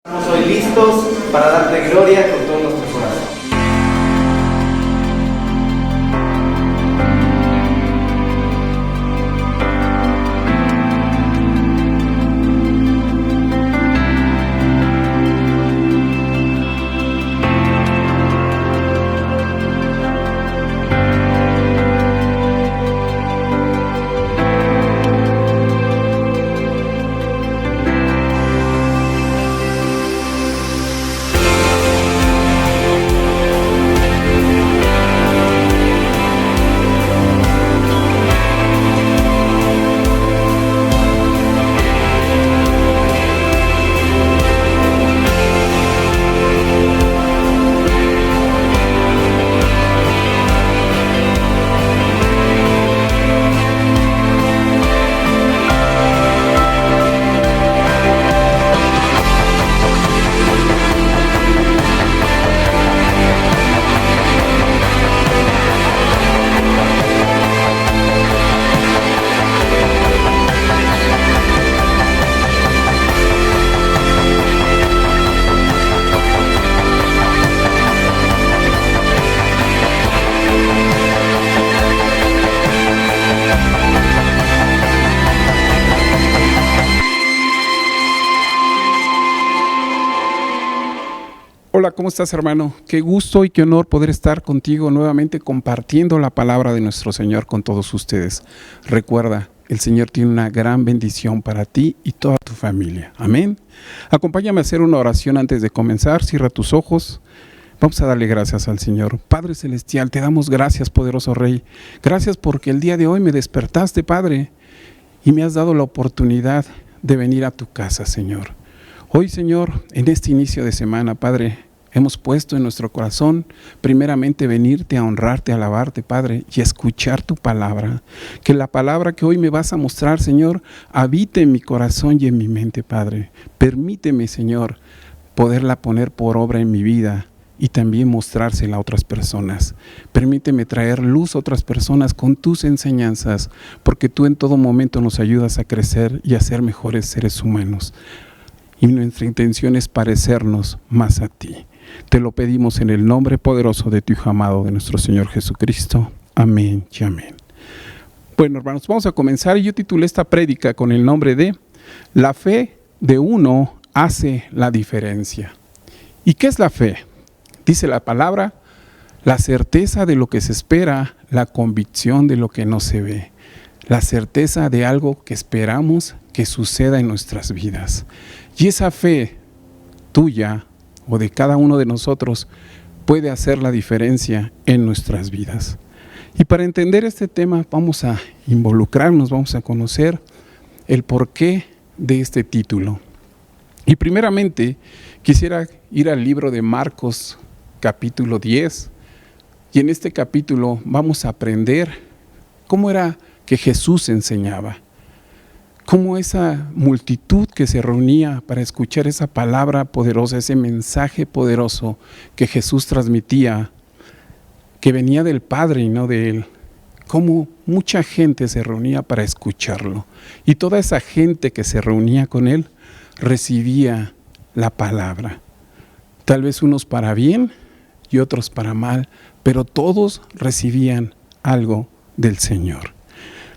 Estamos hoy listos para darte gloria con todo nuestro corazón. Hola, ¿cómo estás, hermano? Qué gusto y qué honor poder estar contigo nuevamente compartiendo la palabra de nuestro Señor con todos ustedes. Recuerda, el Señor tiene una gran bendición para ti y toda tu familia. Amén. Acompáñame a hacer una oración antes de comenzar. Cierra tus ojos. Vamos a darle gracias al Señor. Padre Celestial, te damos gracias, poderoso Rey. Gracias porque el día de hoy me despertaste, Padre, y me has dado la oportunidad de venir a tu casa, Señor. Hoy, Señor, en este inicio de semana, Padre, hemos puesto en nuestro corazón primeramente venirte a honrarte, a alabarte, Padre, y a escuchar tu palabra. Que la palabra que hoy me vas a mostrar, Señor, habite en mi corazón y en mi mente, Padre. Permíteme, Señor, poderla poner por obra en mi vida y también mostrársela a otras personas. Permíteme traer luz a otras personas con tus enseñanzas, porque tú en todo momento nos ayudas a crecer y a ser mejores seres humanos. Y nuestra intención es parecernos más a ti. Te lo pedimos en el nombre poderoso de tu Hijo amado, de nuestro Señor Jesucristo. Amén y amén. Bueno, hermanos, vamos a comenzar. Yo titulé esta prédica con el nombre de La fe de uno hace la diferencia. ¿Y qué es la fe? Dice la palabra, la certeza de lo que se espera, la convicción de lo que no se ve. La certeza de algo que esperamos que suceda en nuestras vidas. Y esa fe tuya o de cada uno de nosotros puede hacer la diferencia en nuestras vidas. Y para entender este tema vamos a involucrarnos, vamos a conocer el porqué de este título. Y primeramente quisiera ir al libro de Marcos capítulo 10. Y en este capítulo vamos a aprender cómo era que Jesús enseñaba. Cómo esa multitud que se reunía para escuchar esa palabra poderosa, ese mensaje poderoso que Jesús transmitía, que venía del Padre y no de Él, cómo mucha gente se reunía para escucharlo. Y toda esa gente que se reunía con Él recibía la palabra. Tal vez unos para bien y otros para mal, pero todos recibían algo del Señor.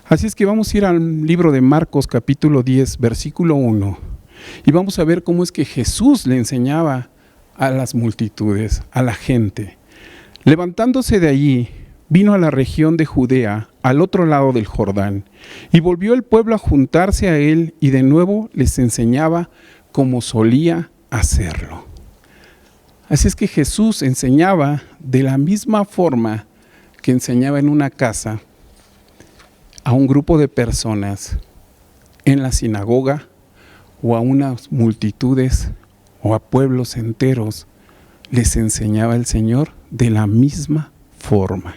Así es que vamos a ir al libro de Marcos capítulo 10, versículo 1. Y vamos a ver cómo es que Jesús le enseñaba a las multitudes, a la gente. Levantándose de allí, vino a la región de Judea, al otro lado del Jordán. Y volvió el pueblo a juntarse a él y de nuevo les enseñaba como solía hacerlo. Así es que Jesús enseñaba de la misma forma que enseñaba en una casa a un grupo de personas en la sinagoga o a unas multitudes o a pueblos enteros, les enseñaba el Señor de la misma forma.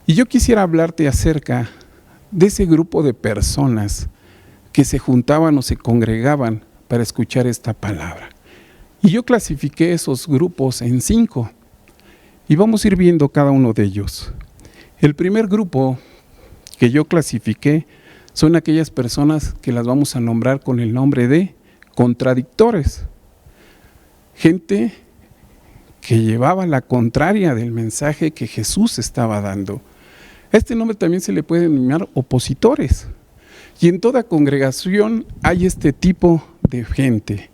Y yo quisiera hablarte acerca de ese grupo de personas que se juntaban o se congregaban para escuchar esta palabra. Y yo clasifiqué esos grupos en 5 y vamos a ir viendo cada uno de ellos. El primer grupo que yo clasifiqué son aquellas personas que las vamos a nombrar con el nombre de contradictores, gente que llevaba la contraria del mensaje que Jesús estaba dando. A este nombre también se le puede denominar opositores. Y en toda congregación hay este tipo de gente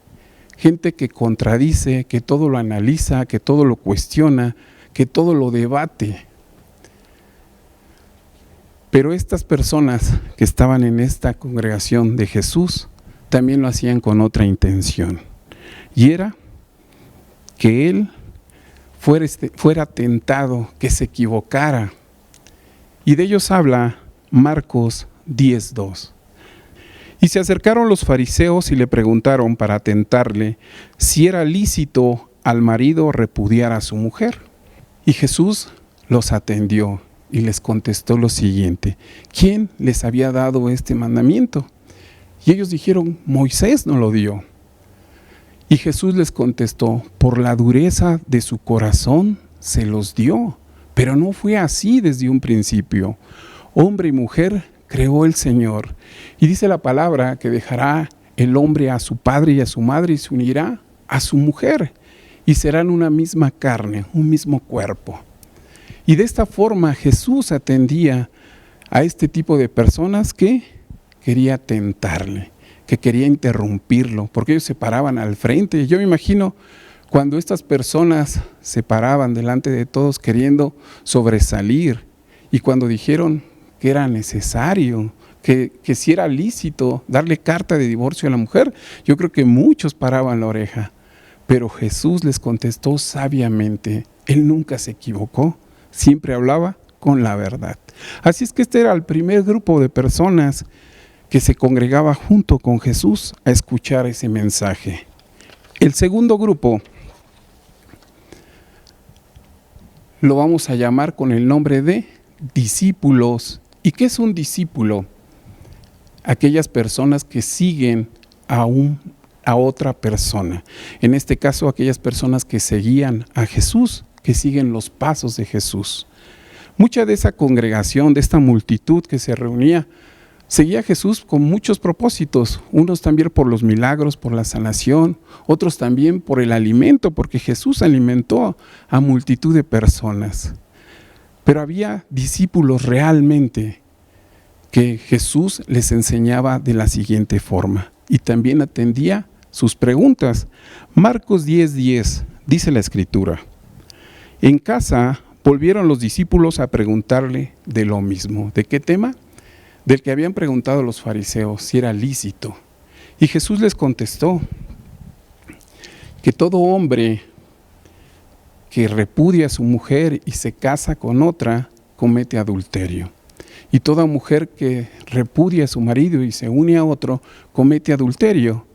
que contradice, que todo lo analiza, que todo lo cuestiona, que todo lo debate. Pero estas personas que estaban en esta congregación de Jesús también lo hacían con otra intención, y era que él fuera tentado, que se equivocara. Y de ellos habla Marcos 10:2. Y se acercaron los fariseos y le preguntaron para tentarle si era lícito al marido repudiar a su mujer. Y Jesús los atendió y les contestó lo siguiente: ¿quién les había dado este mandamiento? Y ellos dijeron: Moisés nos lo dio. Y Jesús les contestó: por la dureza de su corazón se los dio, pero no fue así desde un principio. Hombre y mujer creó el Señor. Y dice la palabra que dejará el hombre a su padre y a su madre y se unirá a su mujer, y serán una misma carne, un mismo cuerpo. Y de esta forma Jesús atendía a este tipo de personas que quería tentarle, que quería interrumpirlo, porque ellos se paraban al frente. Yo me imagino cuando estas personas se paraban delante de todos queriendo sobresalir, y cuando dijeron que era necesario, que si era lícito darle carta de divorcio a la mujer, yo creo que muchos paraban la oreja. Pero Jesús les contestó sabiamente. Él nunca se equivocó, siempre hablaba con la verdad. Así es que este era el primer grupo de personas que se congregaba junto con Jesús a escuchar ese mensaje. El segundo grupo lo vamos a llamar con el nombre de discípulos. ¿Y qué es un discípulo? Aquellas personas que siguen a otra persona. En este caso, aquellas personas que seguían a Jesús, que siguen los pasos de Jesús. Mucha de esa congregación, de esta multitud que se reunía, seguía a Jesús con muchos propósitos. Unos también por los milagros, por la sanación, otros también por el alimento, porque Jesús alimentó a multitud de personas. Pero había discípulos realmente que Jesús les enseñaba de la siguiente forma, y también atendía sus preguntas. Marcos 10:10 dice la Escritura: en casa volvieron los discípulos a preguntarle de lo mismo. ¿De qué tema? Del que habían preguntado los fariseos, si era lícito. Y Jesús les contestó que todo hombre que repudia a su mujer y se casa con otra, comete adulterio. Y toda mujer que repudia a su marido y se une a otro, comete adulterio.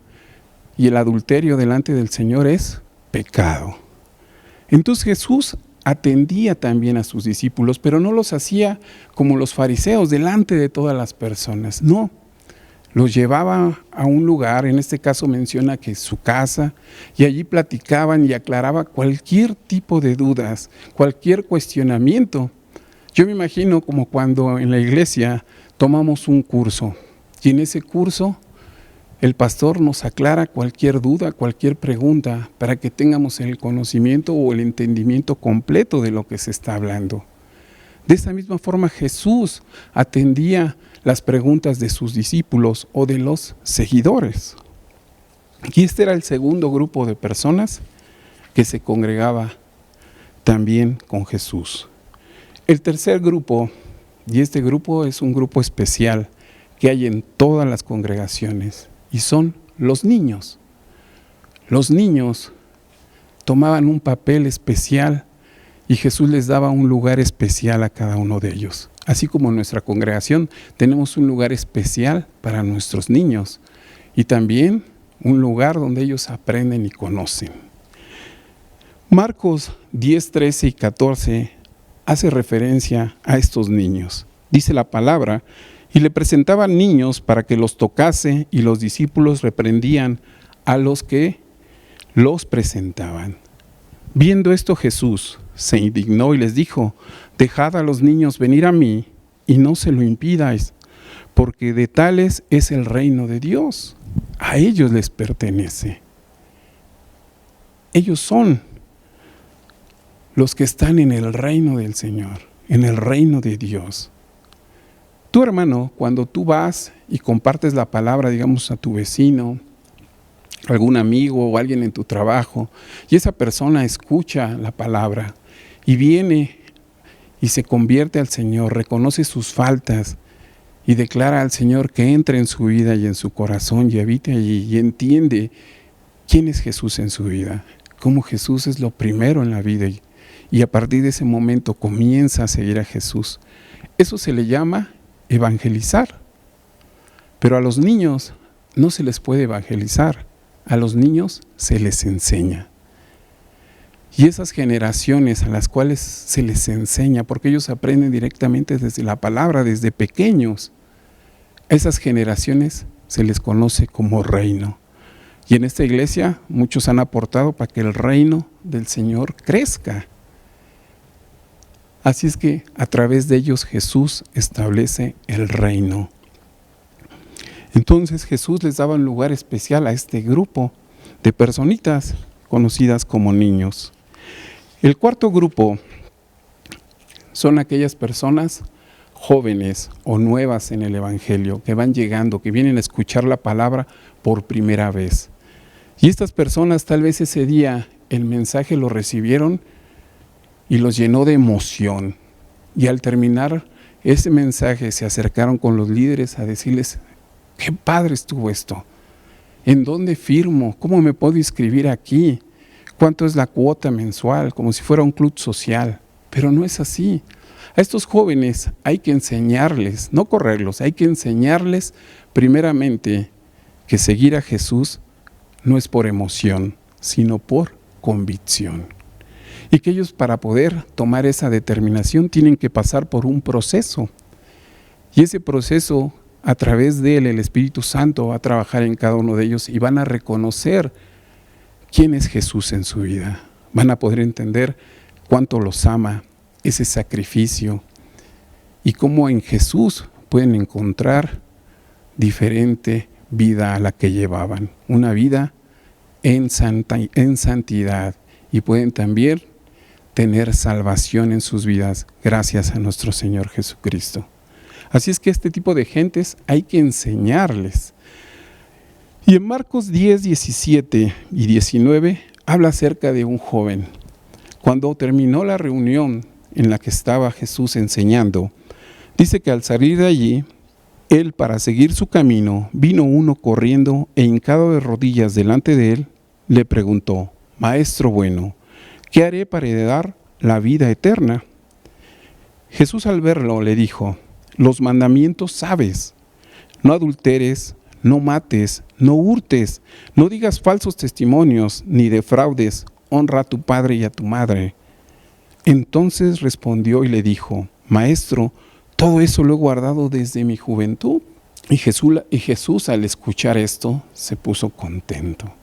Y el adulterio delante del Señor es pecado. Entonces Jesús atendía también a sus discípulos, pero no los hacía como los fariseos delante de todas las personas. No, los llevaba a un lugar, en este caso menciona que su casa, y allí platicaban y aclaraba cualquier tipo de dudas, cualquier cuestionamiento. Yo me imagino como cuando en la iglesia tomamos un curso, y en ese curso el pastor nos aclara cualquier duda, cualquier pregunta, para que tengamos el conocimiento o el entendimiento completo de lo que se está hablando. De esa misma forma Jesús atendía las preguntas de sus discípulos o de los seguidores. Y este era el segundo grupo de personas que se congregaba también con Jesús. El tercer grupo, y este grupo es un grupo especial que hay en todas las congregaciones, y son los niños. Los niños tomaban un papel especial y Jesús les daba un lugar especial a cada uno de ellos. Así como en nuestra congregación tenemos un lugar especial para nuestros niños y también un lugar donde ellos aprenden y conocen. Marcos 10, 13 y 14 hace referencia a estos niños. Dice la palabra: y le presentaban niños para que los tocase, y los discípulos reprendían a los que los presentaban. Viendo esto, Jesús se indignó y les dijo: dejad a los niños venir a mí, y no se lo impidáis, porque de tales es el reino de Dios. a ellos les pertenece. Ellos son los que están en el reino del Señor, en el reino de Dios. Tú, hermano, cuando tú vas y compartes la palabra, digamos, a tu vecino, algún amigo o alguien en tu trabajo, y esa persona escucha la palabra y viene y se convierte al Señor, reconoce sus faltas y declara al Señor que entre en su vida y en su corazón y habite allí y entiende quién es Jesús en su vida, cómo Jesús es lo primero en la vida y a partir de ese momento comienza a seguir a Jesús. Eso se le llama evangelizar. Pero a los niños no se les puede evangelizar, a los niños se les enseña. Y esas generaciones a las cuales se les enseña, porque ellos aprenden directamente desde la palabra, desde pequeños, a esas generaciones se les conoce como reino. Y en esta iglesia muchos han aportado para que el reino del Señor crezca. Así es que a través de ellos Jesús establece el reino. Entonces Jesús les daba un lugar especial a este grupo de personitas conocidas como niños. El cuarto grupo son aquellas personas jóvenes o nuevas en el Evangelio, que van llegando, que vienen a escuchar la palabra por primera vez. Y estas personas tal vez ese día el mensaje lo recibieron y los llenó de emoción. Y al terminar ese mensaje se acercaron con los líderes a decirles: ¡qué padre estuvo esto! ¿En dónde firmo? ¿Cómo me puedo inscribir aquí? ¿Cuánto es la cuota mensual? Como si fuera un club social. Pero no es así. A estos jóvenes hay que enseñarles, no correrlos, hay que enseñarles primeramente que seguir a Jesús no es por emoción, sino por convicción. Y que ellos, para poder tomar esa determinación, tienen que pasar por un proceso. Y ese proceso, a través de él, el Espíritu Santo va a trabajar en cada uno de ellos y van a reconocer quién es Jesús en su vida. Van a poder entender cuánto los ama, ese sacrificio, y cómo en Jesús pueden encontrar diferente vida a la que llevaban. Una vida en santidad, y pueden también tener salvación en sus vidas gracias a nuestro Señor Jesucristo. Así es que este tipo de gentes hay que enseñarles. Y en Marcos 10, 17 y 19 habla acerca de un joven. Cuando terminó la reunión en la que estaba Jesús enseñando, dice que al salir de allí, él, para seguir su camino, vino uno corriendo e hincado de rodillas delante de él, le preguntó: Maestro bueno, ¿qué haré para heredar la vida eterna? Jesús, al verlo, le dijo: los mandamientos sabes: no adulteres, no mates, no hurtes, no digas falsos testimonios, ni defraudes, honra a tu padre y a tu madre. Entonces respondió y le dijo: Maestro, todo eso lo he guardado desde mi juventud. Y Jesús, al escuchar esto, se puso contento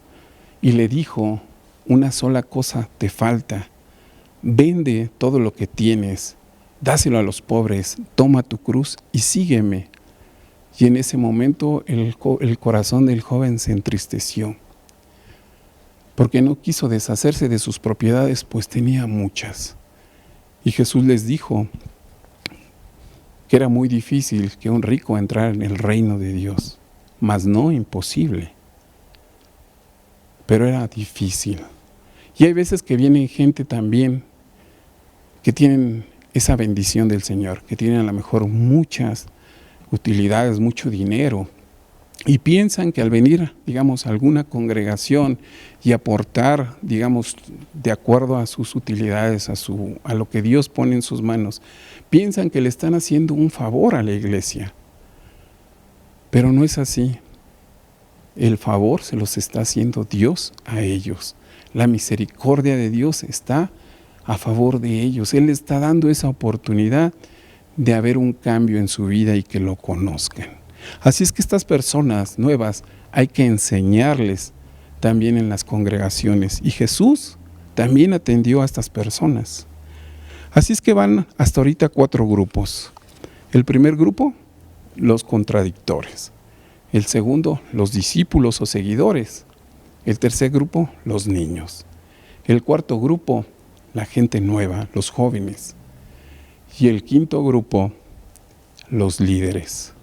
y le dijo: una sola cosa te falta. Vende todo lo que tienes, dáselo a los pobres, toma tu cruz y sígueme. Y en ese momento el corazón del joven se entristeció, porque no quiso deshacerse de sus propiedades, pues tenía muchas. Y Jesús les dijo que era muy difícil que un rico entrara en el reino de Dios, mas no imposible, pero era difícil. Y hay veces que viene gente también que tienen esa bendición del Señor, que tienen a lo mejor muchas utilidades, mucho dinero, y piensan que al venir, digamos, a alguna congregación y aportar, digamos, de acuerdo a sus utilidades, a lo que Dios pone en sus manos, piensan que le están haciendo un favor a la iglesia. Pero no es así. El favor se los está haciendo Dios a ellos. La misericordia de Dios está a favor de ellos. Él está dando esa oportunidad de haber un cambio en su vida y que lo conozcan. Así es que estas personas nuevas hay que enseñarles también en las congregaciones. Y Jesús también atendió a estas personas. Así es que van hasta ahorita 4 grupos. El primer grupo, los contradictores, El segundo, los discípulos o seguidores. El tercer grupo, los niños. El cuarto grupo, la gente nueva, los jóvenes. Y el quinto grupo, los líderes.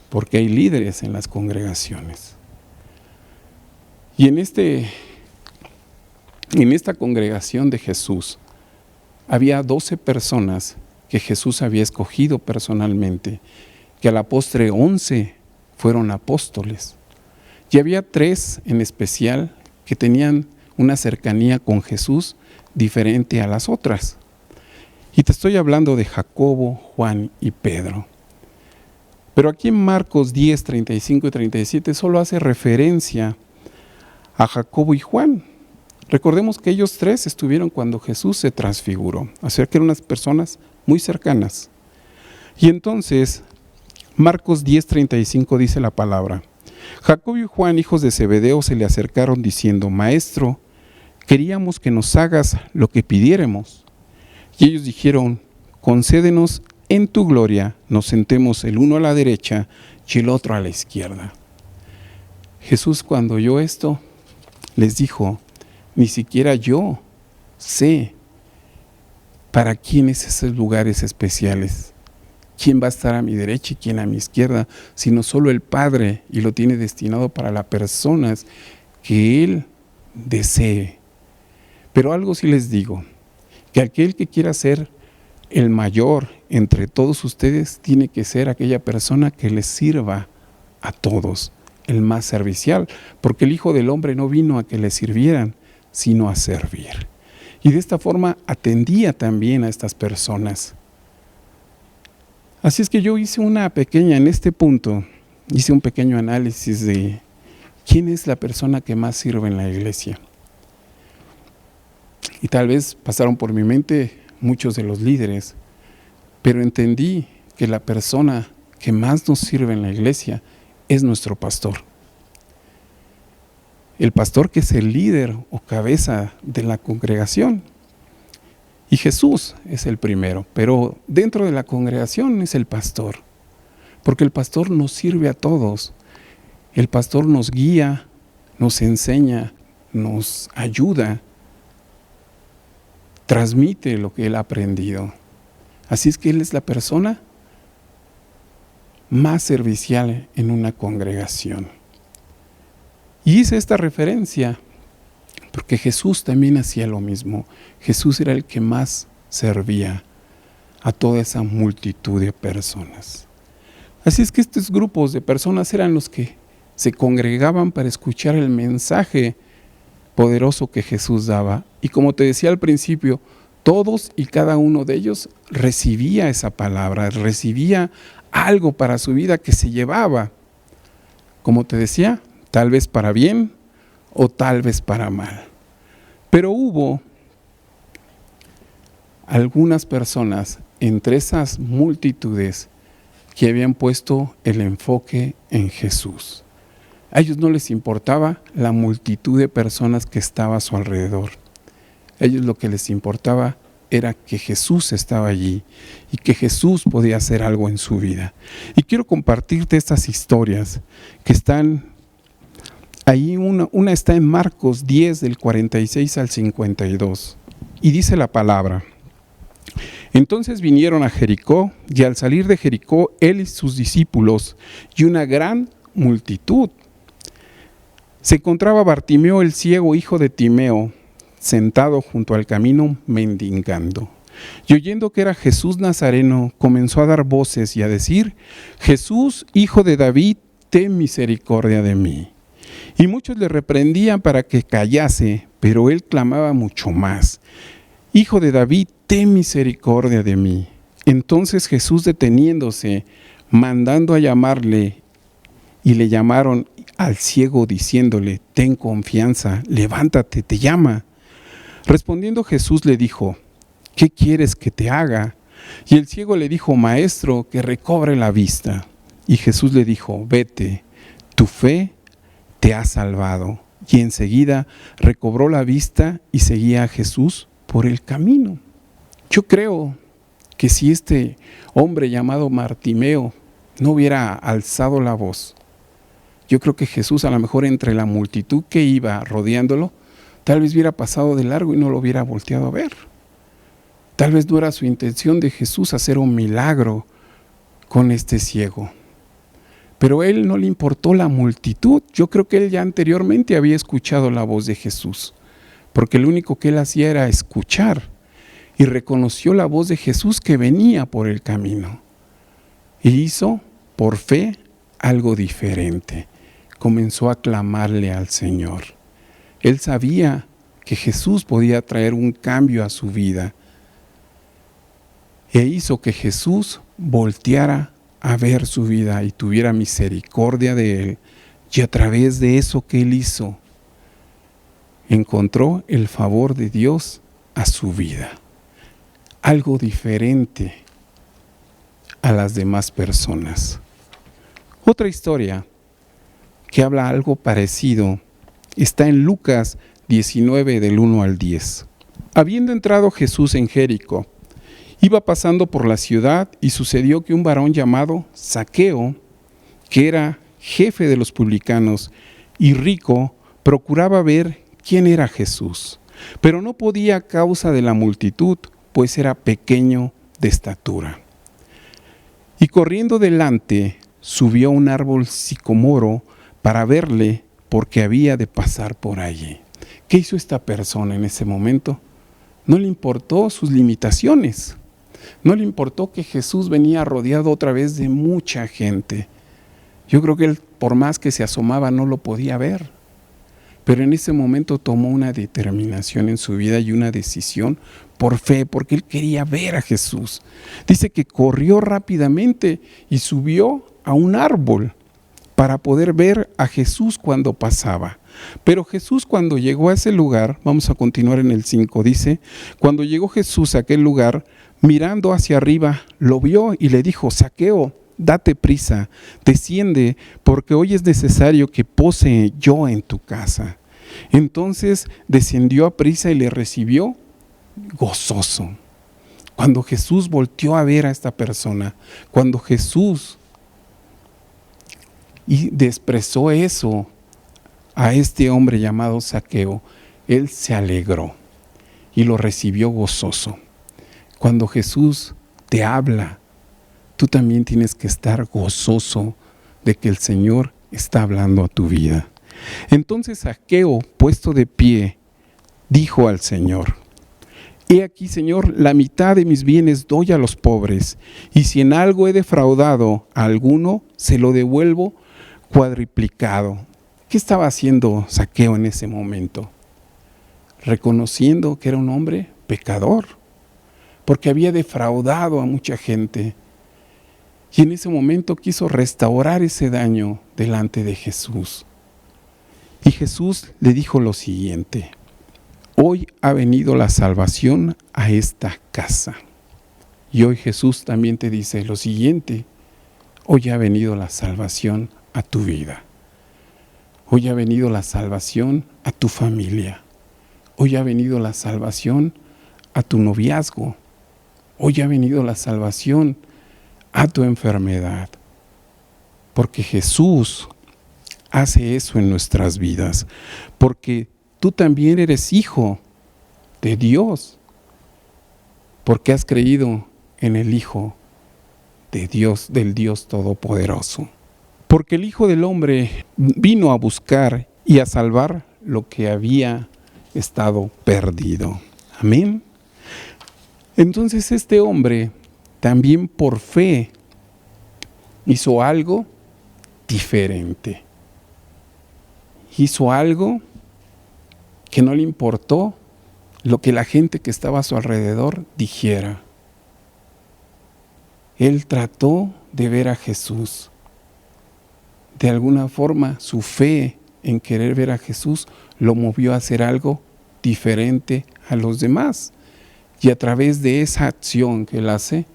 Porque hay líderes en las congregaciones. Y en esta congregación de Jesús, había 12 personas que Jesús había escogido personalmente, que a la postre 11 fueron apóstoles. Y había 3 en especial que tenían una cercanía con Jesús diferente a las otras. Y te estoy hablando de Jacobo, Juan y Pedro. Pero aquí en Marcos 10, 35 y 37 solo hace referencia a Jacobo y Juan. Recordemos que ellos 3 estuvieron cuando Jesús se transfiguró, o sea que eran unas personas muy cercanas. Y entonces, Marcos 10, 35 dice la palabra: Jacobo y Juan, hijos de Zebedeo, se le acercaron diciendo: Maestro, queríamos que nos hagas lo que pidiéramos. Y ellos dijeron: concédenos en tu gloria, nos sentemos el uno a la derecha y el otro a la izquierda. Jesús, cuando oyó esto, les dijo: ni siquiera yo sé para quiénes esos lugares especiales, quién va a estar a mi derecha y quién a mi izquierda, sino solo el Padre, y lo tiene destinado para las personas que Él desee. Pero algo sí les digo, que aquel que quiera ser el mayor entre todos ustedes, tiene que ser aquella persona que les sirva a todos, el más servicial, porque el Hijo del Hombre no vino a que le sirvieran, sino a servir. Y de esta forma atendía también a estas personas. Así es que yo hice en este punto, hice un pequeño análisis de quién es la persona que más sirve en la iglesia. Y tal vez pasaron por mi mente muchos de los líderes, pero entendí que la persona que más nos sirve en la iglesia es nuestro pastor. El pastor, que es el líder o cabeza de la congregación. Y Jesús es el primero, pero dentro de la congregación es el pastor. Porque el pastor nos sirve a todos. El pastor nos guía, nos enseña, nos ayuda, transmite lo que él ha aprendido. Así es que él es la persona más servicial en una congregación. Y hice esta referencia porque Jesús también hacía lo mismo. Jesús era el que más servía a toda esa multitud de personas. Así es que estos grupos de personas eran los que se congregaban para escuchar el mensaje poderoso que Jesús daba. Y como te decía al principio, todos y cada uno de ellos recibía esa palabra, recibía algo para su vida que se llevaba. Como te decía, tal vez para bien o tal vez para mal. Pero hubo algunas personas entre esas multitudes que habían puesto el enfoque en Jesús. A ellos no les importaba la multitud de personas que estaba a su alrededor. A ellos lo que les importaba era que Jesús estaba allí y que Jesús podía hacer algo en su vida. Y quiero compartirte estas historias que están ahí. Una está en Marcos 10, del 46 al 52. Y dice la palabra: Entonces vinieron a Jericó, y al salir de Jericó, él y sus discípulos, y una gran multitud. Se encontraba Bartimeo el ciego, hijo de Timeo, sentado junto al camino mendigando. Y oyendo que era Jesús Nazareno, comenzó a dar voces y a decir: Jesús, hijo de David, ten misericordia de mí. Y muchos le reprendían para que callase, pero él clamaba mucho más: Hijo de David, ten misericordia de mí. Entonces Jesús, deteniéndose, mandando a llamarle, y le llamaron al ciego diciéndole: ten confianza, levántate, te llama. Respondiendo Jesús le dijo: ¿qué quieres que te haga? Y el ciego le dijo: Maestro, que recobre la vista. Y Jesús le dijo: vete, tu fe te ha salvado. Y enseguida recobró la vista y seguía a Jesús por el camino. Yo creo que si este hombre llamado Bartimeo no hubiera alzado la voz, yo creo que Jesús, a lo mejor entre la multitud que iba rodeándolo, tal vez hubiera pasado de largo y no lo hubiera volteado a ver. Tal vez no era su intención de Jesús hacer un milagro con este ciego. Pero a él no le importó la multitud. Yo creo que él ya anteriormente había escuchado la voz de Jesús, porque lo único que él hacía era escuchar, y reconoció la voz de Jesús que venía por el camino. Y hizo, por fe, algo diferente. Comenzó a clamarle al Señor. Él sabía que Jesús podía traer un cambio a su vida. E hizo que Jesús volteara a ver su vida y tuviera misericordia de él. Y a través de eso que él hizo, encontró el favor de Dios a su vida. Algo diferente a las demás personas. Otra historia que habla algo parecido está en Lucas 19 del 1 al 10. Habiendo entrado Jesús en Jericó, iba pasando por la ciudad y sucedió que un varón llamado Zaqueo, que era jefe de los publicanos y rico, procuraba ver quién era Jesús, pero no podía a causa de la multitud, pues era pequeño de estatura. Y corriendo delante, subió a un árbol sicomoro para verle, porque había de pasar por allí. ¿Qué hizo esta persona en ese momento? No le importó sus limitaciones. No le importó que Jesús venía rodeado otra vez de mucha gente. Yo creo que él, por más que se asomaba, no lo podía ver. Pero en ese momento tomó una determinación en su vida y una decisión por fe, porque él quería ver a Jesús. Dice que corrió rápidamente y subió a un árbol para poder ver a Jesús cuando pasaba. Pero Jesús, cuando llegó a ese lugar, vamos a continuar en el 5, dice, cuando llegó Jesús a aquel lugar, mirando hacia arriba, lo vio y le dijo: Zaqueo, date prisa, desciende, porque hoy es necesario que pose yo en tu casa. Entonces descendió a prisa y le recibió gozoso. Cuando Jesús volteó a ver a esta persona, cuando Jesús expresó eso a este hombre llamado Zaqueo, él se alegró y lo recibió gozoso. Cuando Jesús te habla, tú también tienes que estar gozoso de que el Señor está hablando a tu vida. Entonces Zaqueo, puesto de pie, dijo al Señor: He aquí, Señor, la mitad de mis bienes doy a los pobres, y si en algo he defraudado a alguno, se lo devuelvo cuadriplicado. ¿Qué estaba haciendo Zaqueo en ese momento? Reconociendo que era un hombre pecador, porque había defraudado a mucha gente. Y en ese momento quiso restaurar ese daño delante de Jesús. Y Jesús le dijo lo siguiente: Hoy ha venido la salvación a esta casa. Y hoy Jesús también te dice lo siguiente: hoy ha venido la salvación a tu vida. Hoy ha venido la salvación a tu familia. Hoy ha venido la salvación a tu noviazgo. Hoy ha venido la salvación a tu enfermedad. Porque Jesús hace eso en nuestras vidas. Porque tú también eres hijo de Dios. Porque has creído en el Hijo de Dios, del Dios Todopoderoso. Porque el Hijo del Hombre vino a buscar y a salvar lo que había estado perdido. Amén. Entonces este hombre también por fe hizo algo diferente. Hizo algo que no le importó lo que la gente que estaba a su alrededor dijera. Él trató de ver a Jesús. De alguna forma, su fe en querer ver a Jesús lo movió a hacer algo diferente a los demás. Y a través de esa acción que él hace,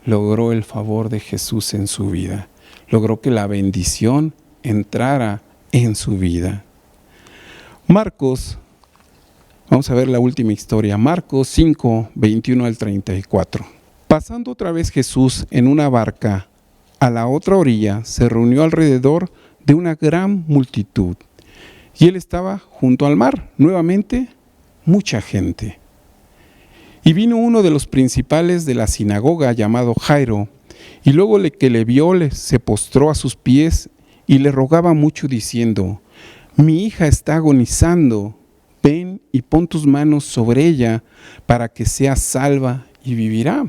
logró el favor de Jesús en su vida. Logró que la bendición entrara en su vida. Marcos, vamos a ver la última historia. Marcos 5, 21 al 34. Pasando otra vez Jesús en una barca a la otra orilla, se reunió alrededor de una gran multitud. Y él estaba junto al mar, nuevamente, mucha gente. Y vino uno de los principales de la sinagoga llamado Jairo, y luego que le vio, se postró a sus pies y le rogaba mucho diciendo: mi hija está agonizando, ven y pon tus manos sobre ella para que sea salva y vivirá.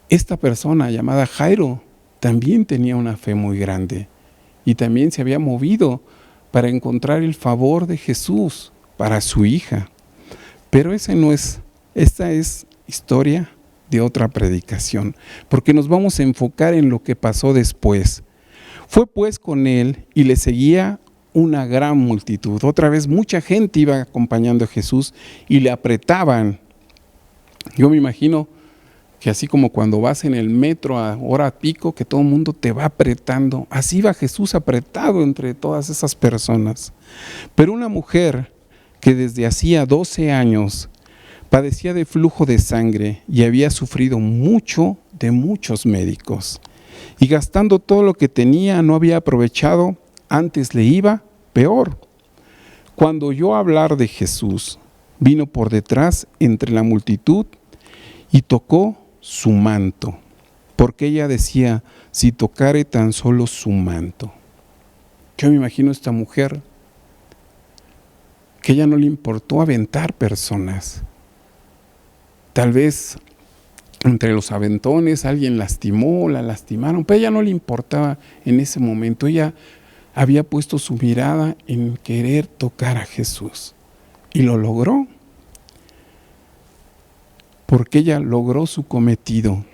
Esta persona llamada Jairo también tenía una fe muy grande y también se había movido para encontrar el favor de Jesús para su hija. Pero esta es historia de otra predicación, porque nos vamos a enfocar en lo que pasó después. Fue pues con él y le seguía una gran multitud. Otra vez mucha gente iba acompañando a Jesús y le apretaban. Yo me imagino que así como cuando vas en el metro a hora pico, que todo el mundo te va apretando, así iba Jesús apretado entre todas esas personas. Pero una mujer que desde hacía 12 años padecía de flujo de sangre y había sufrido mucho de muchos médicos, y gastando todo lo que tenía no había aprovechado, antes le iba peor. Cuando oyó hablar de Jesús, vino por detrás entre la multitud y tocó su manto, porque ella decía: si tocare tan solo su manto. Yo me imagino a esta mujer que ella no le importó aventar personas. Tal vez entre los aventones alguien la lastimaron, pero a ella no le importaba en ese momento. Ella había puesto su mirada en querer tocar a Jesús y lo logró, porque ella logró su cometido,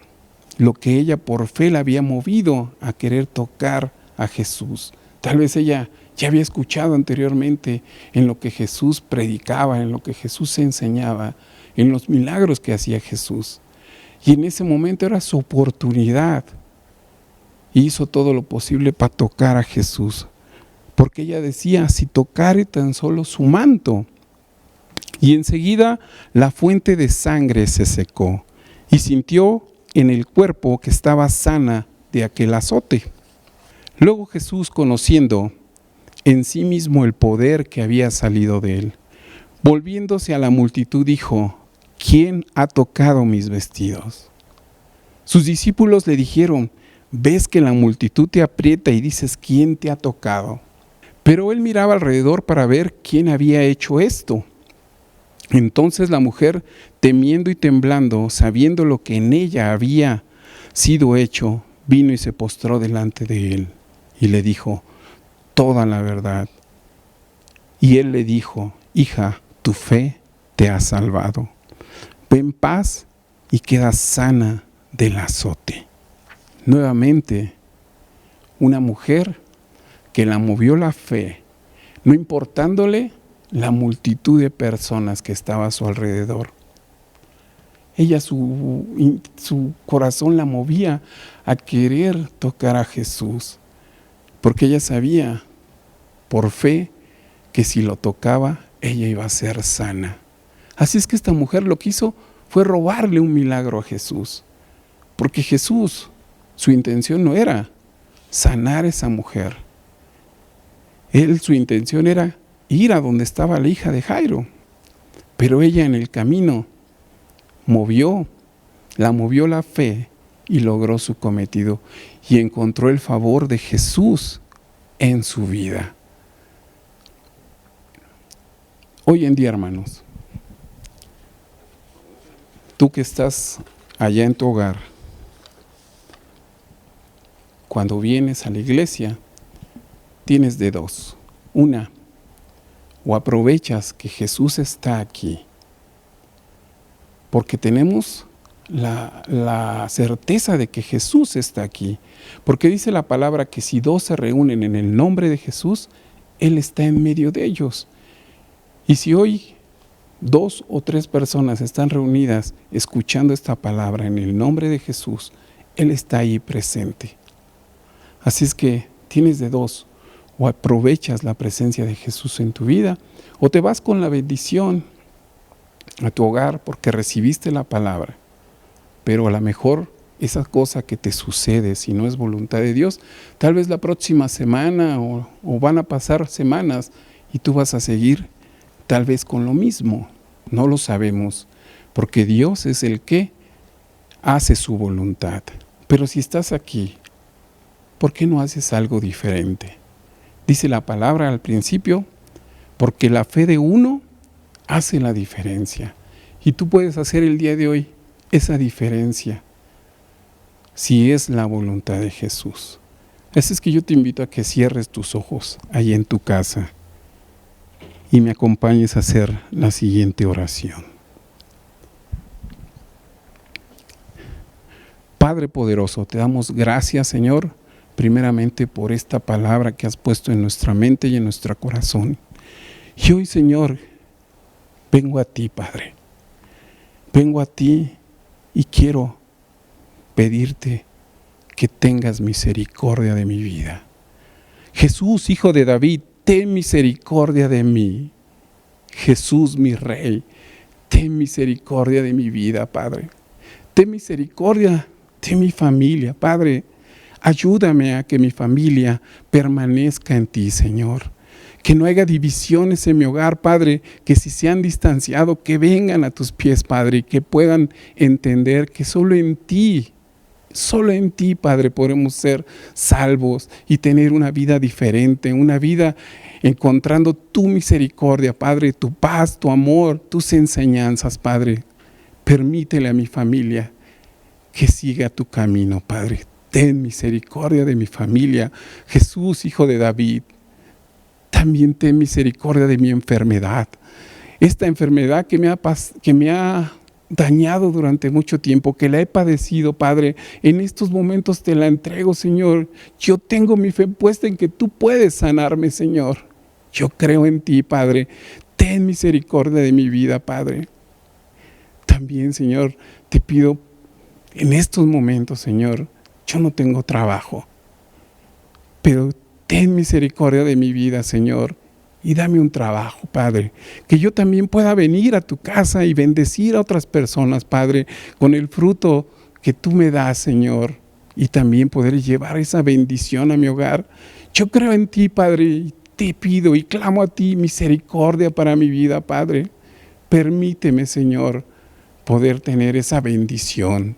lo que ella por fe la había movido a querer tocar a Jesús. Tal vez ella ya había escuchado anteriormente en lo que Jesús predicaba, en lo que Jesús enseñaba, en los milagros que hacía Jesús. Y en ese momento era su oportunidad. Y hizo todo lo posible para tocar a Jesús. Porque ella decía: si tocare tan solo su manto. Y enseguida la fuente de sangre se secó y sintió en el cuerpo que estaba sana de aquel azote. Luego Jesús, conociendo en sí mismo el poder que había salido de él, volviéndose a la multitud, dijo: ¿quién ha tocado mis vestidos? Sus discípulos le dijeron: ves que la multitud te aprieta y dices: ¿quién te ha tocado? Pero él miraba alrededor para ver quién había hecho esto. Entonces la mujer, temiendo y temblando, sabiendo lo que en ella había sido hecho, vino y se postró delante de él y le dijo toda la verdad. Y él le dijo: hija, tu fe te ha salvado. Ve en paz y queda sana del azote. Nuevamente, una mujer que la movió la fe, no importándole la multitud de personas que estaba a su alrededor. Ella, su corazón la movía a querer tocar a Jesús, porque ella sabía por fe que si lo tocaba, ella iba a ser sana. Así es que esta mujer lo que hizo fue robarle un milagro a Jesús, porque Jesús, su intención no era sanar a esa mujer. Su intención era ir a donde estaba la hija de Jairo, pero ella en el camino la movió la fe y logró su cometido y encontró el favor de Jesús en su vida. Hoy en día, hermanos, tú que estás allá en tu hogar, cuando vienes a la iglesia, tienes de dos. Una, o aprovechas que Jesús está aquí, porque tenemos la certeza de que Jesús está aquí, porque dice la palabra que si dos se reúnen en el nombre de Jesús, Él está en medio de ellos. Y si hoy 2 o 3 personas están reunidas escuchando esta palabra en el nombre de Jesús, Él está ahí presente. Así es que tienes de dos: o aprovechas la presencia de Jesús en tu vida, o te vas con la bendición a tu hogar porque recibiste la palabra, pero a lo mejor esa cosa que te sucede, si no es voluntad de Dios, tal vez la próxima semana o van a pasar semanas y tú vas a seguir tal vez con lo mismo. No lo sabemos, porque Dios es el que hace su voluntad. Pero si estás aquí, ¿por qué no haces algo diferente? Dice la palabra al principio, porque la fe de uno hace la diferencia. Y tú puedes hacer el día de hoy esa diferencia, si es la voluntad de Jesús. Así es que yo te invito a que cierres tus ojos ahí en tu casa y me acompañes a hacer la siguiente oración. Padre poderoso, te damos gracias, Señor, primeramente por esta palabra que has puesto en nuestra mente y en nuestro corazón. Y hoy, Señor, vengo a ti, Padre. Vengo a ti y quiero pedirte que tengas misericordia de mi vida. Jesús, Hijo de David, ten misericordia de mí. Jesús, mi Rey, ten misericordia de mi vida, Padre. Ten misericordia de mi familia, Padre. Ayúdame a que mi familia permanezca en ti, Señor. Que no haya divisiones en mi hogar, Padre, que si se han distanciado, que vengan a tus pies, Padre, y que puedan entender que solo en ti, Padre, podemos ser salvos y tener una vida diferente, una vida encontrando tu misericordia, Padre, tu paz, tu amor, tus enseñanzas, Padre. Permítele a mi familia que siga tu camino, Padre. Ten misericordia de mi familia. Jesús, Hijo de David, también ten misericordia de mi enfermedad. Esta enfermedad que me ha dañado durante mucho tiempo, que la he padecido, Padre, en estos momentos te la entrego, Señor. Yo tengo mi fe puesta en que tú puedes sanarme, Señor. Yo creo en ti, Padre. Ten misericordia de mi vida, Padre. También, Señor, te pido en estos momentos, Señor, yo no tengo trabajo, pero ten misericordia de mi vida, Señor, y dame un trabajo, Padre, que yo también pueda venir a tu casa y bendecir a otras personas, Padre, con el fruto que tú me das, Señor, y también poder llevar esa bendición a mi hogar. Yo creo en ti, Padre, y te pido y clamo a ti misericordia para mi vida, Padre. Permíteme, Señor, poder tener esa bendición.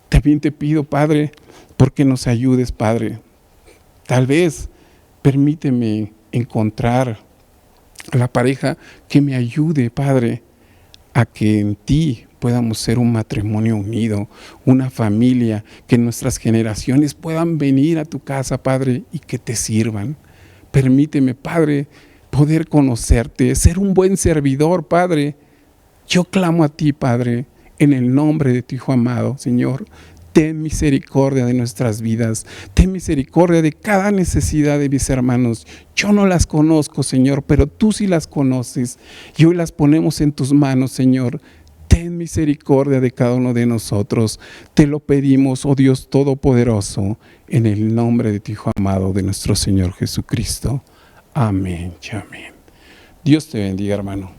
También te pido, Padre, porque nos ayudes, Padre. Tal vez permíteme encontrar a la pareja que me ayude, Padre, a que en ti podamos ser un matrimonio unido, una familia, que nuestras generaciones puedan venir a tu casa, Padre, y que te sirvan. Permíteme, Padre, poder conocerte, ser un buen servidor, Padre. Yo clamo a ti, Padre, en el nombre de tu Hijo amado, Señor. Ten misericordia de nuestras vidas. Ten misericordia de cada necesidad de mis hermanos. Yo no las conozco, Señor, pero tú sí las conoces. Y hoy las ponemos en tus manos, Señor. Ten misericordia de cada uno de nosotros. Te lo pedimos, oh Dios Todopoderoso, en el nombre de tu Hijo amado, de nuestro Señor Jesucristo. Amén y amén. Dios te bendiga, hermano.